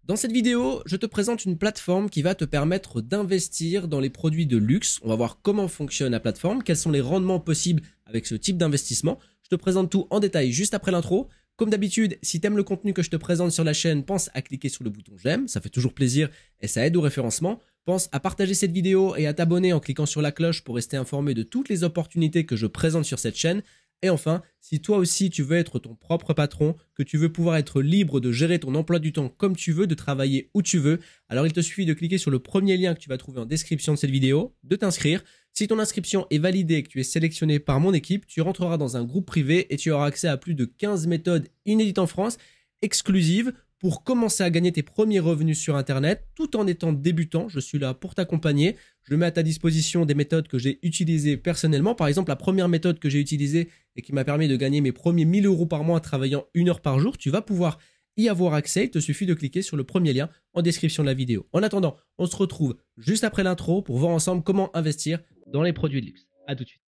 Dans cette vidéo, je te présente une plateforme qui va te permettre d'investir dans les produits de luxe. On va voir comment fonctionne la plateforme, quels sont les rendements possibles avec ce type d'investissement. Je te présente tout en détail juste après l'intro. Comme d'habitude, si tu aimes le contenu que je te présente sur la chaîne, pense à cliquer sur le bouton j'aime, ça fait toujours plaisir et ça aide au référencement. Pense à partager cette vidéo et à t'abonner en cliquant sur la cloche pour rester informé de toutes les opportunités que je présente sur cette chaîne. Et enfin, si toi aussi tu veux être ton propre patron, que tu veux pouvoir être libre de gérer ton emploi du temps comme tu veux, de travailler où tu veux, alors il te suffit de cliquer sur le premier lien que tu vas trouver en description de cette vidéo, de t'inscrire. Si ton inscription est validée et que tu es sélectionné par mon équipe, tu rentreras dans un groupe privé et tu auras accès à plus de 15 méthodes inédites en France, exclusives, pour commencer à gagner tes premiers revenus sur Internet tout en étant débutant. Je suis là pour t'accompagner. Je mets à ta disposition des méthodes que j'ai utilisées personnellement. Par exemple, la première méthode que j'ai utilisée et qui m'a permis de gagner mes premiers 1000 € par mois en travaillant 1 heure par jour, tu vas pouvoir y avoir accès. Il te suffit de cliquer sur le premier lien en description de la vidéo. En attendant, on se retrouve juste après l'intro pour voir ensemble comment investir dans les produits de luxe. À tout de suite.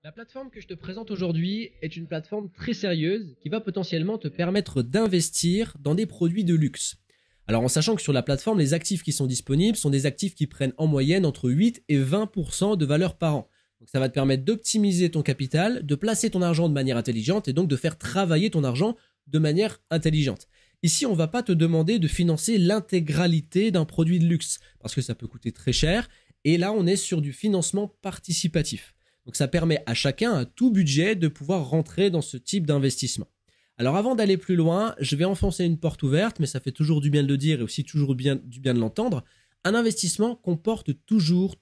La plateforme que je te présente aujourd'hui est une plateforme très sérieuse qui va potentiellement te permettre d'investir dans des produits de luxe. Alors en sachant que sur la plateforme, les actifs qui sont disponibles sont des actifs qui prennent en moyenne entre 8 et 20% de valeur par an. Donc ça va te permettre d'optimiser ton capital, de placer ton argent de manière intelligente et donc de faire travailler ton argent de manière intelligente. Ici, on ne va pas te demander de financer l'intégralité d'un produit de luxe parce que ça peut coûter très cher. Et là, on est sur du financement participatif. Donc ça permet à chacun, à tout budget, de pouvoir rentrer dans ce type d'investissement. Alors avant d'aller plus loin, je vais enfoncer une porte ouverte, mais ça fait toujours du bien de le dire et aussi toujours du bien de l'entendre. Un investissement comporte toujours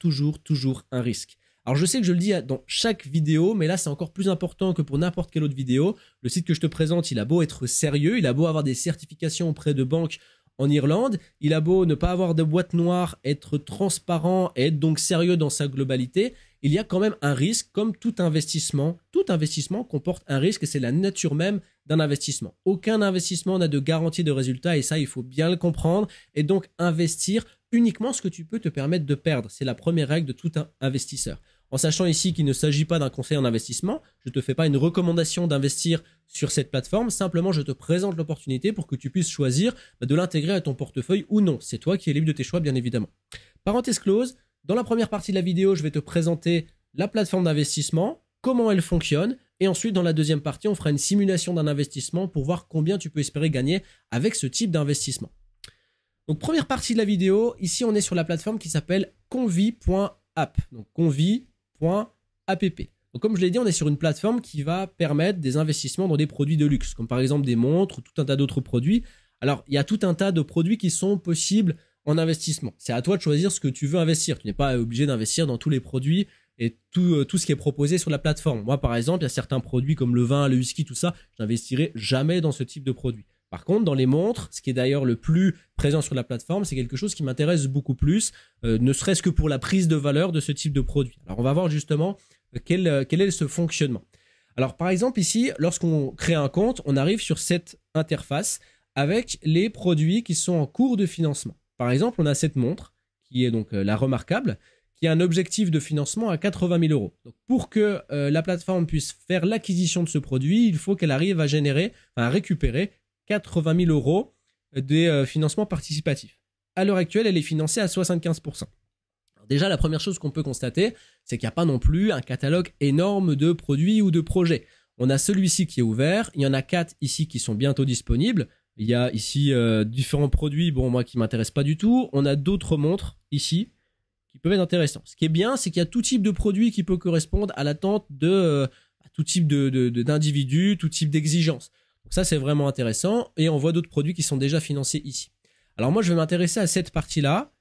un risque. Alors je sais que je le dis dans chaque vidéo, mais là c'est encore plus important que pour n'importe quelle autre vidéo. Le site que je te présente, il a beau être sérieux, il a beau avoir des certifications auprès de banques en Irlande, il a beau ne pas avoir de boîte noire, être transparent et être donc sérieux dans sa globalité, il y a quand même un risque comme tout investissement. Tout investissement comporte un risque et c'est la nature même d'un investissement. Aucun investissement n'a de garantie de résultat et ça, il faut bien le comprendre. Et donc, investir uniquement ce que tu peux te permettre de perdre. C'est la première règle de tout investisseur. En sachant ici qu'il ne s'agit pas d'un conseil en investissement, je ne te fais pas une recommandation d'investir sur cette plateforme. Simplement, je te présente l'opportunité pour que tu puisses choisir de l'intégrer à ton portefeuille ou non. C'est toi qui es libre de tes choix, bien évidemment. Parenthèse close. Dans la première partie de la vidéo, je vais te présenter la plateforme d'investissement, comment elle fonctionne, et ensuite dans la deuxième partie, on fera une simulation d'un investissement pour voir combien tu peux espérer gagner avec ce type d'investissement. Donc première partie de la vidéo, ici on est sur la plateforme qui s'appelle convi.app, donc convi.app. Donc comme je l'ai dit, on est sur une plateforme qui va permettre des investissements dans des produits de luxe, comme par exemple des montres, tout un tas d'autres produits. Alors il y a tout un tas de produits qui sont possibles en investissement. C'est à toi de choisir ce que tu veux investir. Tu n'es pas obligé d'investir dans tous les produits et tout ce qui est proposé sur la plateforme. Moi, par exemple, il y a certains produits comme le vin, le whisky, tout ça, je n'investirai jamais dans ce type de produit. Par contre, dans les montres, ce qui est d'ailleurs le plus présent sur la plateforme, c'est quelque chose qui m'intéresse beaucoup plus, ne serait-ce que pour la prise de valeur de ce type de produit. Alors, on va voir justement quel est ce fonctionnement. Alors, par exemple, ici, lorsqu'on crée un compte, on arrive sur cette interface avec les produits qui sont en cours de financement. Par exemple, on a cette montre, qui est donc la remarquable, qui a un objectif de financement à 80 000 €. Donc, pour que la plateforme puisse faire l'acquisition de ce produit, il faut qu'elle arrive à récupérer 80 000 € des financements participatifs. À l'heure actuelle, elle est financée à 75%. Alors déjà, la première chose qu'on peut constater, c'est qu'il n'y a pas non plus un catalogue énorme de produits ou de projets. On a celui-ci qui est ouvert, il y en a 4 ici qui sont bientôt disponibles. Il y a ici différents produits, bon moi qui m'intéressent pas du tout. On a d'autres montres ici qui peuvent être intéressants. Ce qui est bien, c'est qu'il y a tout type de produits qui peut correspondre à l'attente de tout type d'individus, tout type d'exigences. Donc ça c'est vraiment intéressant et on voit d'autres produits qui sont déjà financés ici. Alors moi je vais m'intéresser à cette partie-là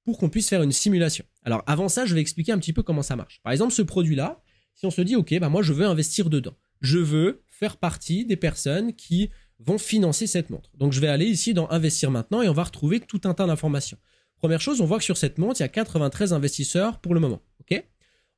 pour qu'on puisse faire une simulation. Alors avant ça, je vais expliquer un petit peu comment ça marche. Par exemple, ce produit-là, si on se dit ok, moi je veux investir dedans. Je veux faire partie des personnes qui vont financer cette montre. Donc, je vais aller ici dans Investir maintenant et on va retrouver tout un tas d'informations. Première chose, on voit que sur cette montre, il y a 93 investisseurs pour le moment. Okay,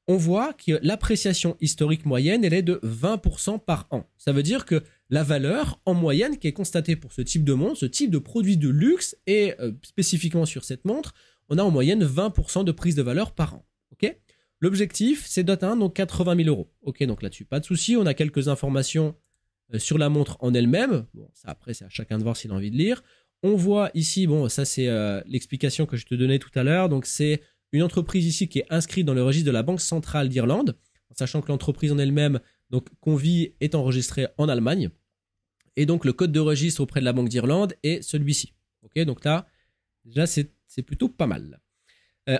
on voit que l'appréciation historique moyenne, elle est de 20% par an. Ça veut dire que la valeur en moyenne qui est constatée pour ce type de montre, ce type de produit de luxe et spécifiquement sur cette montre, on a en moyenne 20% de prise de valeur par an. Okay, L'objectif, c'est d'atteindre donc 80 000 euros. Ok, donc là-dessus, pas de souci. On a quelques informations sur la montre en elle-même. Bon, ça après, c'est à chacun de voir s'il a envie de lire. On voit ici, bon, ça c'est l'explication que je te donnais tout à l'heure. Donc c'est une entreprise ici qui est inscrite dans le registre de la Banque centrale d'Irlande, en sachant que l'entreprise en elle-même, donc Convi, est enregistrée en Allemagne. Et donc le code de registre auprès de la Banque d'Irlande est celui-ci. Ok, donc là, déjà c'est plutôt pas mal.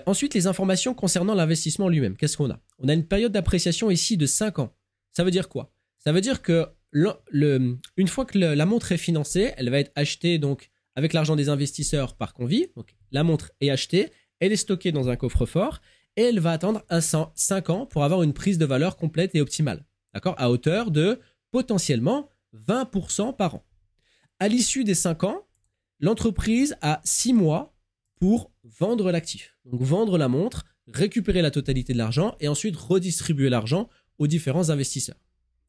Ensuite, les informations concernant l'investissement lui-même. Qu'est-ce qu'on a? On a une période d'appréciation ici de 5 ans. Ça veut dire quoi? Ça veut dire que une fois que la montre est financée, elle va être achetée donc avec l'argent des investisseurs par Convi. Donc la montre est achetée, elle est stockée dans un coffre-fort et elle va attendre 5 ans pour avoir une prise de valeur complète et optimale. D'accord? À hauteur de potentiellement 20% par an. À l'issue des 5 ans, l'entreprise a 6 mois pour vendre l'actif. Donc vendre la montre, récupérer la totalité de l'argent et ensuite redistribuer l'argent aux différents investisseurs.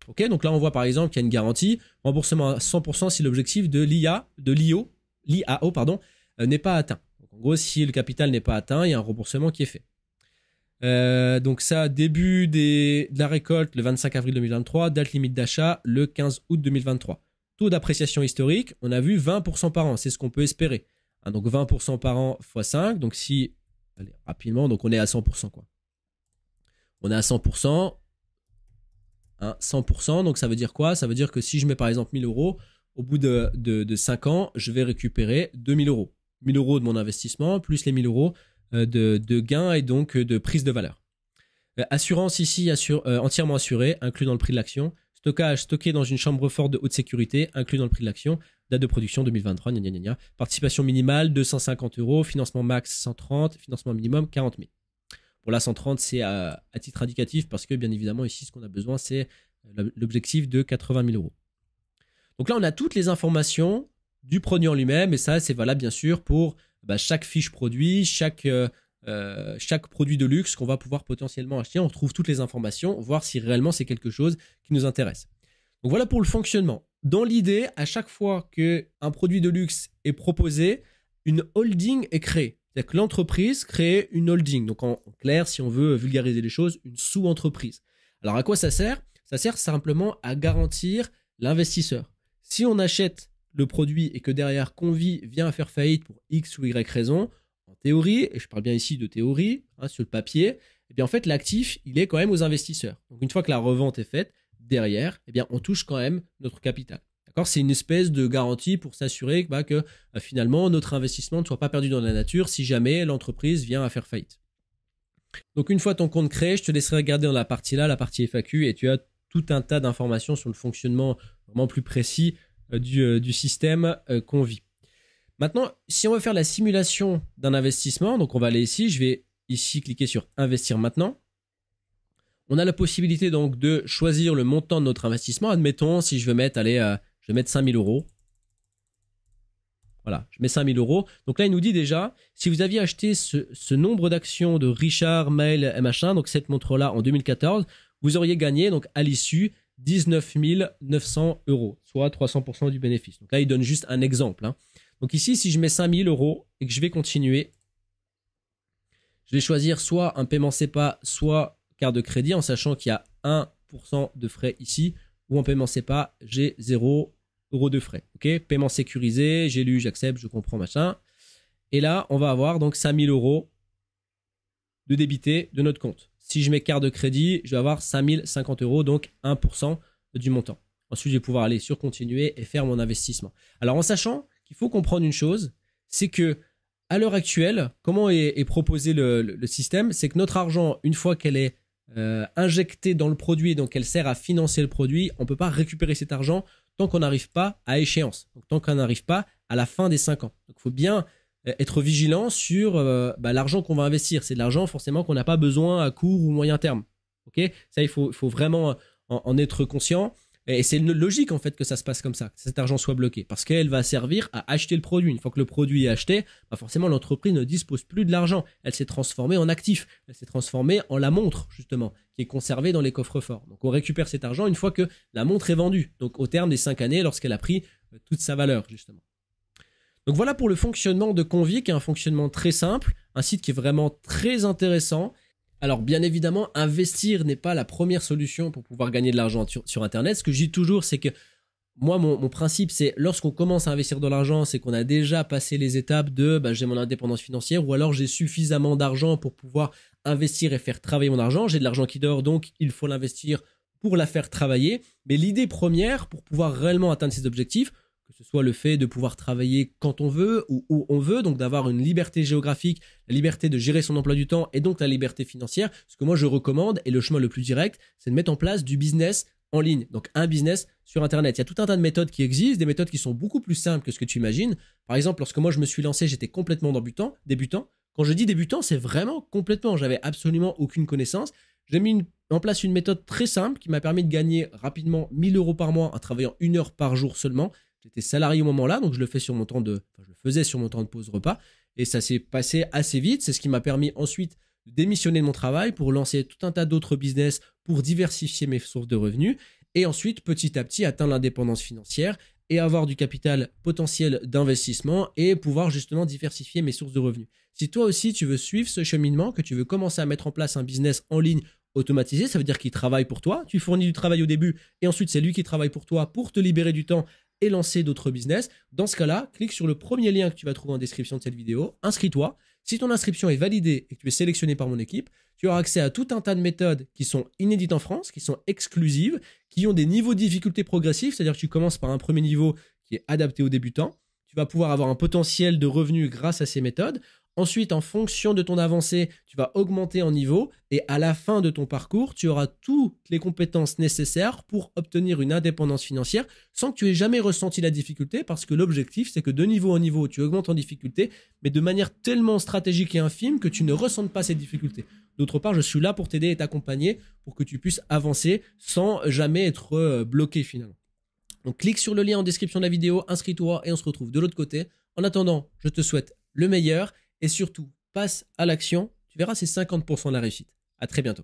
Ok, donc là on voit par exemple qu'il y a une garantie, remboursement à 100% si l'objectif de l'IAO n'est pas atteint. Donc en gros, si le capital n'est pas atteint, il y a un remboursement qui est fait. Donc ça, début de la récolte le 25 avril 2023, date limite d'achat le 15 août 2023. Taux d'appréciation historique, on a vu 20% par an, c'est ce qu'on peut espérer. Donc 20% par an x 5, donc si, allez, rapidement, donc on est à 100% quoi. On est à 100%, 100%, donc ça veut dire quoi? Ça veut dire que si je mets par exemple 1000 euros, au bout de 5 ans, je vais récupérer 2000 euros. 1000 euros de mon investissement, plus les 1000 euros de gains et donc de prise de valeur. Assurance ici, entièrement assurée, inclus dans le prix de l'action. Stockage stocké dans une chambre forte de haute sécurité, inclus dans le prix de l'action. Date de production 2023, gna gna gna gna. Participation minimale 250 euros, financement max 130, financement minimum 40 000. Pour la 130, c'est à titre indicatif parce que bien évidemment ici, ce qu'on a besoin, c'est l'objectif de 80 000 euros. Donc là, on a toutes les informations du produit en lui-même et ça, c'est valable bien sûr pour chaque fiche produit, chaque produit de luxe qu'on va pouvoir potentiellement acheter. On retrouve toutes les informations, voir si réellement c'est quelque chose qui nous intéresse. Donc voilà pour le fonctionnement. Dans l'idée, à chaque fois qu'un produit de luxe est proposé, une holding est créée. C'est-à-dire que l'entreprise crée une holding. Donc en clair, si on veut vulgariser les choses, une sous-entreprise. Alors à quoi ça sert? Ça sert simplement à garantir l'investisseur. Si on achète le produit et que derrière Convi vient à faire faillite pour X ou Y raison, en théorie, et je parle bien ici de théorie, sur le papier, eh bien en fait l'actif, il est quand même aux investisseurs. Donc une fois que la revente est faite, derrière, eh bien on touche quand même notre capital. D'accord? C'est une espèce de garantie pour s'assurer que finalement notre investissement ne soit pas perdu dans la nature si jamais l'entreprise vient à faire faillite. Donc une fois ton compte créé, je te laisserai regarder dans la partie là, la partie FAQ, et tu as tout un tas d'informations sur le fonctionnement vraiment plus précis du système Convi. Maintenant, si on veut faire la simulation d'un investissement, donc on va aller ici, je vais ici cliquer sur investir maintenant. On a la possibilité donc de choisir le montant de notre investissement. Admettons, si je veux mettre, je vais mettre 5000 euros. Voilà, je mets 5000 euros. Donc là, il nous dit déjà, si vous aviez acheté ce nombre d'actions de Richard, Mail et machin, donc cette montre-là en 2014, vous auriez gagné donc à l'issue 19 900 euros, soit 300% du bénéfice. Donc là, il donne juste un exemple. Donc ici, si je mets 5000 euros et que je vais continuer, je vais choisir soit un paiement SEPA, soit carte de crédit, en sachant qu'il y a 1% de frais ici, ou en paiement SEPA, j'ai 0 euros de frais. Ok, paiement sécurisé, j'ai lu, j'accepte, je comprends, machin. Et là, on va avoir donc 5000 euros de débité de notre compte. Si je mets carte de crédit, je vais avoir 5050 euros, donc 1% du montant. Ensuite, je vais pouvoir aller sur continuer et faire mon investissement. Alors, en sachant qu'il faut comprendre une chose, c'est que à l'heure actuelle, comment est proposé le système, c'est que notre argent, une fois qu'elle est injectée dans le produit, donc elle sert à financer le produit, on ne peut pas récupérer cet argent tant qu'on n'arrive pas à échéance, donc tant qu'on n'arrive pas à la fin des 5 ans. Donc il faut bien être vigilant sur l'argent qu'on va investir. C'est de l'argent forcément qu'on n'a pas besoin à court ou moyen terme. Okay, ça, il faut vraiment en être conscient. Et c'est logique en fait que ça se passe comme ça, que cet argent soit bloqué, parce qu'elle va servir à acheter le produit. Une fois que le produit est acheté, forcément l'entreprise ne dispose plus de l'argent. Elle s'est transformée en actif, elle s'est transformée en la montre justement, qui est conservée dans les coffres forts. Donc on récupère cet argent une fois que la montre est vendue, donc au terme des 5 années, lorsqu'elle a pris toute sa valeur justement. Donc voilà pour le fonctionnement de Convi, qui est un fonctionnement très simple, un site qui est vraiment très intéressant. Alors bien évidemment, investir n'est pas la première solution pour pouvoir gagner de l'argent sur Internet. Ce que je dis toujours, c'est que moi, mon principe, c'est lorsqu'on commence à investir de l'argent, c'est qu'on a déjà passé les étapes de j'ai mon indépendance financière ou alors j'ai suffisamment d'argent pour pouvoir investir et faire travailler mon argent. J'ai de l'argent qui dort, donc il faut l'investir pour la faire travailler. Mais l'idée première pour pouvoir réellement atteindre ces objectifs, que ce soit le fait de pouvoir travailler quand on veut ou où on veut, donc d'avoir une liberté géographique, la liberté de gérer son emploi du temps et donc la liberté financière, ce que moi je recommande et le chemin le plus direct, c'est de mettre en place du business en ligne, donc un business sur Internet. Il y a tout un tas de méthodes qui existent, des méthodes qui sont beaucoup plus simples que ce que tu imagines. Par exemple, lorsque moi je me suis lancé, j'étais complètement débutant. Quand je dis débutant, c'est vraiment complètement, j'avais absolument aucune connaissance. J'ai mis en place une méthode très simple qui m'a permis de gagner rapidement 1 000 € par mois en travaillant 1 heure par jour seulement. J'étais salarié au moment-là, donc je le faisais sur mon temps de pause repas et ça s'est passé assez vite. C'est ce qui m'a permis ensuite de démissionner de mon travail pour lancer tout un tas d'autres business pour diversifier mes sources de revenus et ensuite petit à petit atteindre l'indépendance financière et avoir du capital potentiel d'investissement et pouvoir justement diversifier mes sources de revenus. Si toi aussi tu veux suivre ce cheminement, que tu veux commencer à mettre en place un business en ligne automatisé, ça veut dire qu'il travaille pour toi, tu fournis du travail au début et ensuite c'est lui qui travaille pour toi pour te libérer du temps et lancer d'autres business. Dans ce cas-là, clique sur le premier lien que tu vas trouver en description de cette vidéo, inscris-toi. Si ton inscription est validée et que tu es sélectionné par mon équipe, tu auras accès à tout un tas de méthodes qui sont inédites en France, qui sont exclusives, qui ont des niveaux de difficulté progressifs, c'est-à-dire que tu commences par un premier niveau qui est adapté aux débutants. Tu vas pouvoir avoir un potentiel de revenus grâce à ces méthodes. Ensuite, en fonction de ton avancée, tu vas augmenter en niveau et à la fin de ton parcours, tu auras toutes les compétences nécessaires pour obtenir une indépendance financière sans que tu aies jamais ressenti la difficulté parce que l'objectif, c'est que de niveau en niveau, tu augmentes en difficulté, mais de manière tellement stratégique et infime que tu ne ressentes pas ces difficultés. D'autre part, je suis là pour t'aider et t'accompagner pour que tu puisses avancer sans jamais être bloqué finalement. Donc, clique sur le lien en description de la vidéo, inscris-toi et on se retrouve de l'autre côté. En attendant, je te souhaite le meilleur. Et surtout, passe à l'action, tu verras, c'est 50% de la réussite. À très bientôt.